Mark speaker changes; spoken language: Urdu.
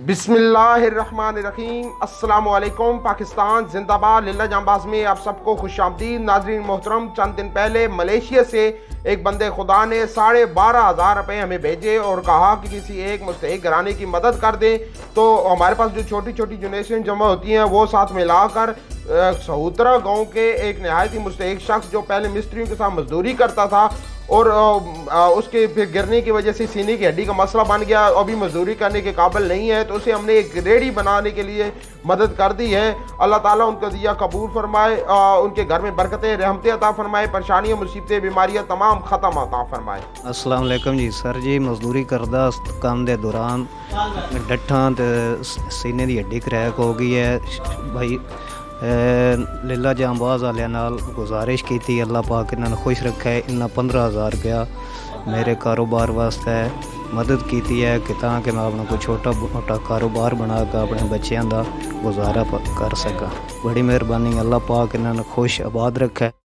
Speaker 1: بسم اللہ الرحمن الرحیم۔ السلام علیکم پاکستان زندہ باد۔ للہ جانباز میں آپ سب کو خوش آمدید۔ ناظرین محترم، چند دن پہلے ملیشیاء سے ایک بندے خدا نے 12,500 روپے ہمیں بھیجے اور کہا کہ کسی ایک مستحق گھرانے کی مدد کر دیں۔ تو ہمارے پاس جو چھوٹی چھوٹی ڈونیشن جمع ہوتی ہیں وہ ساتھ ملا کر سہوترہ گاوں کے ایک نہایت ہی مستحق شخص جو پہلے مستریوں کے ساتھ مزدوری کرتا تھا اور اس کے پھر گرنے کی وجہ سے سینے کی ہڈی کا مسئلہ بن گیا، ابھی مزدوری کرنے کے قابل نہیں ہے، تو اسے ہم نے ایک ریڑھی بنانے کے لیے مدد کر دی ہے۔ اللہ تعالیٰ ان کا دیا قبول فرمائے، ان کے گھر میں برکتیں رحمتیں عطا فرمائے، پریشانیاں مصیبتیں بیماریاں تمام ختم عطا فرمائے۔
Speaker 2: السلام علیکم جی سر جی، مزدوری کردہ کام دے دوران ڈٹھاں تے سینے دی ہڈی کریک ہو گئی ہے بھائی۔ للہ جانباز والے نال گزارش کی تھی، اللہ پاک انہوں نے خوش رکھا ہے۔ انہاں 15,000 روپیہ میرے کاروبار واسطے مدد کی ہے کہ تاکہ میں اپنا کوئی چھوٹا موٹا کاروبار بنا کے اپنے بچیاں دا گزارا کر سکا۔ بڑی مہربانی، اللہ پاک انہوں نے خوش آباد رکھا ہے۔